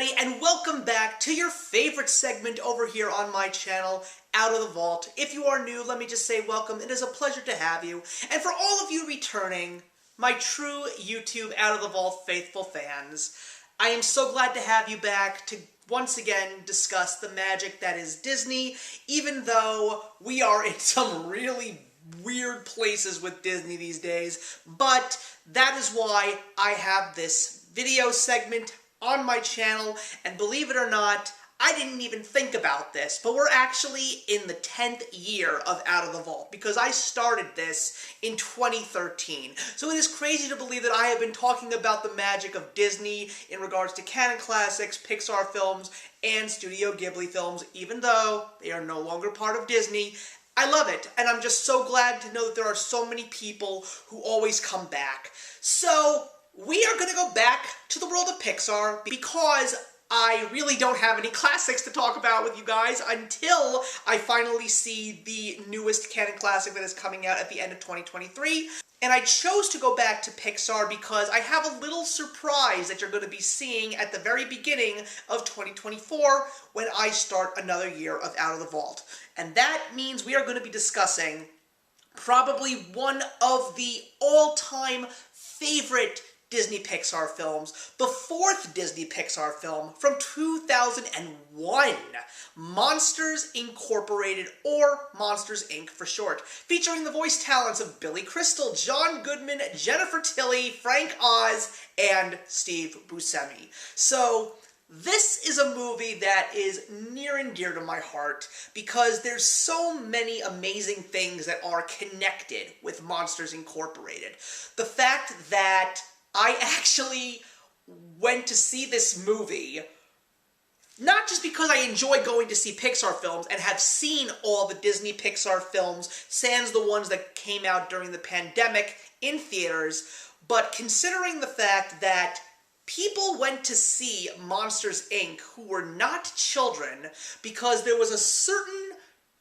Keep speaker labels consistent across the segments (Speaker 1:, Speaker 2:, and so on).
Speaker 1: everybody, and welcome back to your favorite segment over here on my channel, Out of the Vault. If you are new, let me just say welcome. It is a pleasure to have you. And for all of you returning, my true YouTube Out of the Vault faithful fans, I am so glad to have you back to once again discuss the magic that is Disney, even though we are in some really weird places with Disney these days. But that is why I have this video segment on my channel, and believe it or not, I didn't even think about this, but we're actually in the 10th year of Out of the Vault, because I started this in 2013. So it is crazy to believe that I have been talking about the magic of Disney in regards to canon classics, Pixar films, and Studio Ghibli films, even though they are no longer part of Disney. I love it, and I'm just so glad to know that there are so many people who always come back. So we are going to go back to the world of Pixar because I really don't have any classics to talk about with you guys until I finally see the newest canon classic that is coming out at the end of 2023. And I chose to go back to Pixar because I have a little surprise that you're going to be seeing at the very beginning of 2024 when I start another year of Out of the Vault. And that means we are going to be discussing probably one of the all-time favorite Disney Pixar films, the fourth Disney Pixar film from 2001, Monsters Incorporated, or Monsters, Inc. for short, featuring the voice talents of Billy Crystal, John Goodman, Jennifer Tilly, Frank Oz, and Steve Buscemi. So this is a movie that is near and dear to my heart because there's so many amazing things that are connected with Monsters Incorporated. The fact that I actually went to see this movie, not just because I enjoy going to see Pixar films and have seen all the Disney Pixar films, sans the ones that came out during the pandemic in theaters, but considering the fact that people went to see Monsters, Inc. who were not children because there was a certain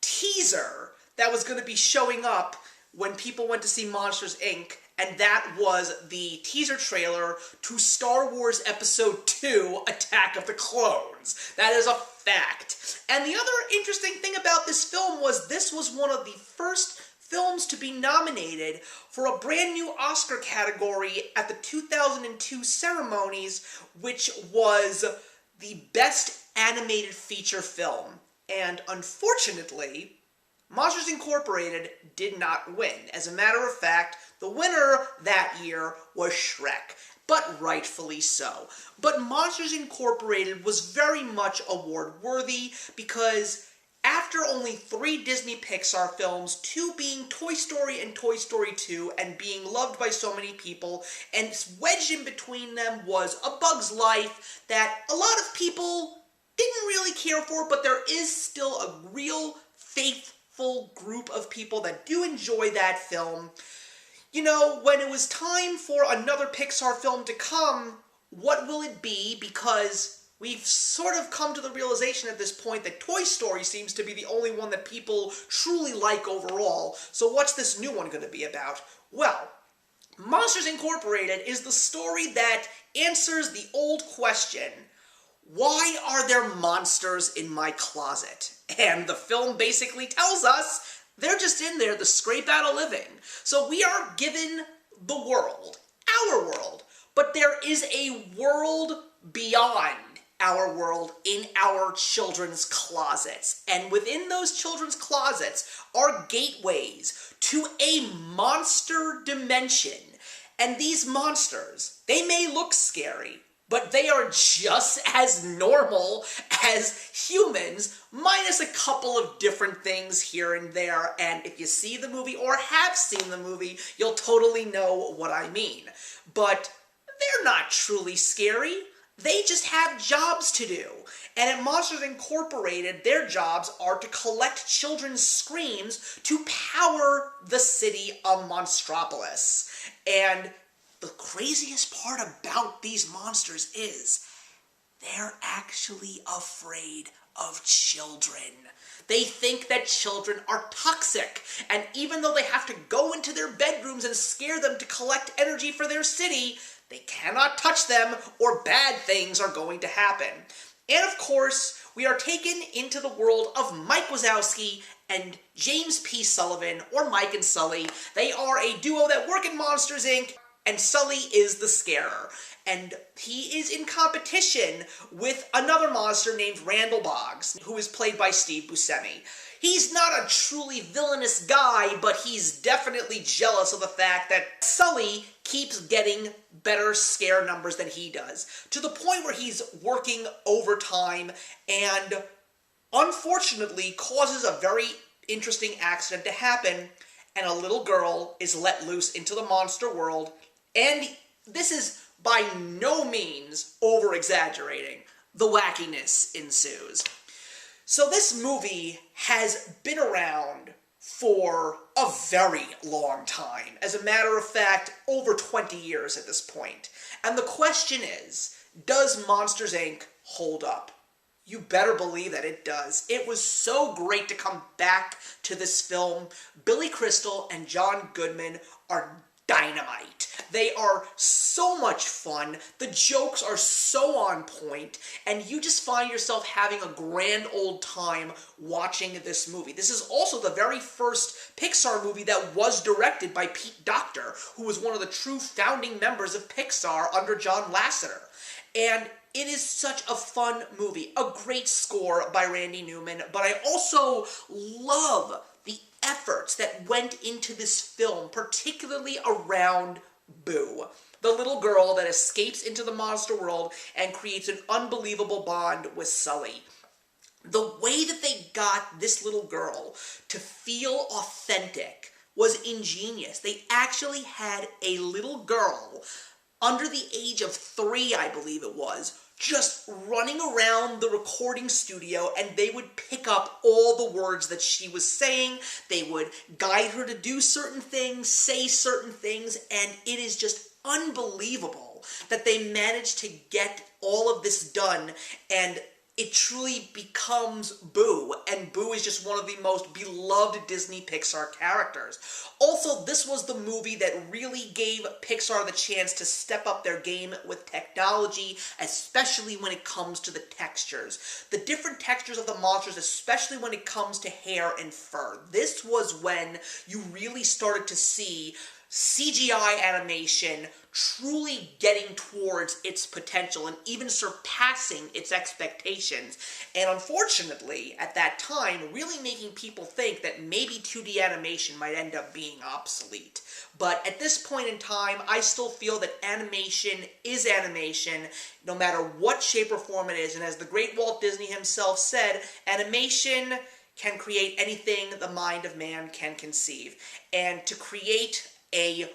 Speaker 1: teaser that was going to be showing up when people went to see Monsters, Inc., and that was the teaser trailer to Star Wars Episode 2, Attack of the Clones. That is a fact. And the other interesting thing about this film was this was one of the first films to be nominated for a brand new Oscar category at the 2002 ceremonies, which was the Best Animated Feature Film. And unfortunately, Monsters Incorporated did not win. As a matter of fact, the winner that year was Shrek, but rightfully so. But Monsters Incorporated was very much award-worthy because after only 3 Disney Pixar films, 2 being Toy Story and Toy Story 2, and being loved by so many people, and wedged in between them was A Bug's Life that a lot of people didn't really care for, but there is still a real faithful group of people that do enjoy that film. You know, when it was time for another Pixar film to come, what will it be? Because we've sort of come to the realization at this point that Toy Story seems to be the only one that people truly like overall. So what's this new one going to be about? Well, Monsters Incorporated is the story that answers the old question, why are there monsters in my closet? And the film basically tells us they're just in there to scrape out a living. So we are given the world, our world, but there is a world beyond our world in our children's closets. And within those children's closets are gateways to a monster dimension. And these monsters, they may look scary, but they are just as normal as humans, minus a couple of different things here and there. And if you see the movie or have seen the movie, you'll totally know what I mean. But they're not truly scary. They just have jobs to do. And at Monsters Incorporated, their jobs are to collect children's screams to power the city of Monstropolis. And the craziest part about these monsters is they're actually afraid of children. They think that children are toxic, and even though they have to go into their bedrooms and scare them to collect energy for their city, They cannot touch them or bad things are going to happen. And of course, we are taken into the world of Mike Wazowski and James P. Sullivan, or Mike and Sully. They are a duo that work in Monsters, Inc., and Sully is the scarer. And he is in competition with another monster named Randall Boggs, who is played by Steve Buscemi. He's not a truly villainous guy, but he's definitely jealous of the fact that Sully keeps getting better scare numbers than he does, to the point where he's working overtime and unfortunately causes a very interesting accident to happen, and a little girl is let loose into the monster world, and this is by no means over-exaggerating. The wackiness ensues. So this movie has been around for a very long time. As a matter of fact, over 20 years at this point. And the question is, does Monsters, Inc. hold up? You better believe that it does. It was so great to come back to this film. Billy Crystal and John Goodman are dynamite. They are so much fun, the jokes are so on point, and you just find yourself having a grand old time watching this movie. This is also the very first Pixar movie that was directed by Pete Docter, who was one of the true founding members of Pixar under John Lasseter. And it is such a fun movie, a great score by Randy Newman, but I also love the efforts that went into this film, particularly around Boo, the little girl that escapes into the monster world and creates an unbelievable bond with Sully. The way that they got this little girl to feel authentic was ingenious. They actually had a little girl under the age of 3, I believe it was, just running around the recording studio, and they would pick up all the words that she was saying. They would guide her to do certain things, say certain things, and it is just unbelievable that they managed to get all of this done, and it truly becomes Boo, and Boo is just one of the most beloved Disney Pixar characters. Also, this was the movie that really gave Pixar the chance to step up their game with technology, especially when it comes to the textures. The different textures of the monsters, especially when it comes to hair and fur. This was when you really started to see CGI animation truly getting towards its potential and even surpassing its expectations. And unfortunately, at that time, really making people think that maybe 2D animation might end up being obsolete. But at this point in time, I still feel that animation is animation, no matter what shape or form it is. And as the great Walt Disney himself said, animation can create anything the mind of man can conceive. And to create a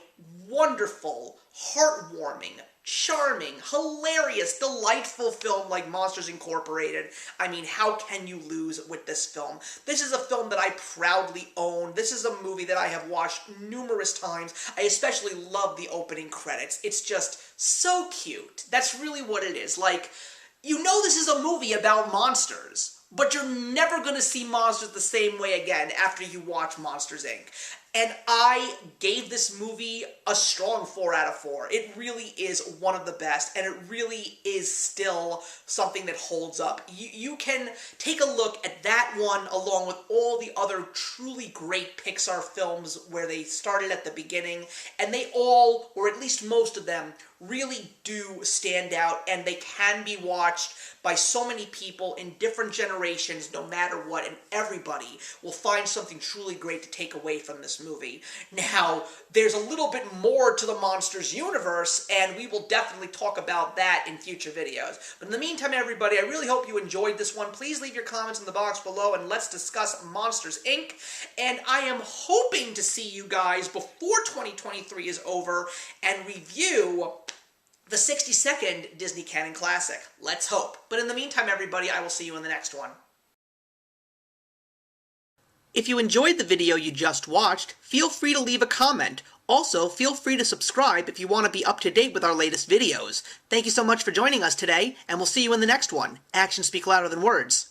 Speaker 1: wonderful, heartwarming, charming, hilarious, delightful film like Monsters Incorporated. I mean, how can you lose with this film? This is a film that I proudly own. This is a movie that I have watched numerous times. I especially love the opening credits. It's just so cute. That's really what it is. Like, you know this is a movie about monsters, but you're never going to see monsters the same way again after you watch Monsters, Inc. And I gave this movie a strong 4 out of 4. It really is one of the best, and it really is still something that holds up. You can take a look at that one along with all the other truly great Pixar films where they started at the beginning, and they all, or at least most of them, really do stand out, and they can be watched by so many people in different generations, no matter what, and everybody will find something truly great to take away from this movie. Now, there's a little bit more to the Monsters universe, and we will definitely talk about that in future videos. But in the meantime, everybody, I really hope you enjoyed this one. Please leave your comments in the box below, and let's discuss Monsters, Inc. And I am hoping to see you guys before 2023 is over and review the 62nd Disney Canon Classic. Let's hope. But in the meantime, everybody, I will see you in the next one. If you enjoyed the video you just watched, feel free to leave a comment. Also, feel free to subscribe if you want to be up to date with our latest videos. Thank you so much for joining us today, and we'll see you in the next one. Actions speak louder than words.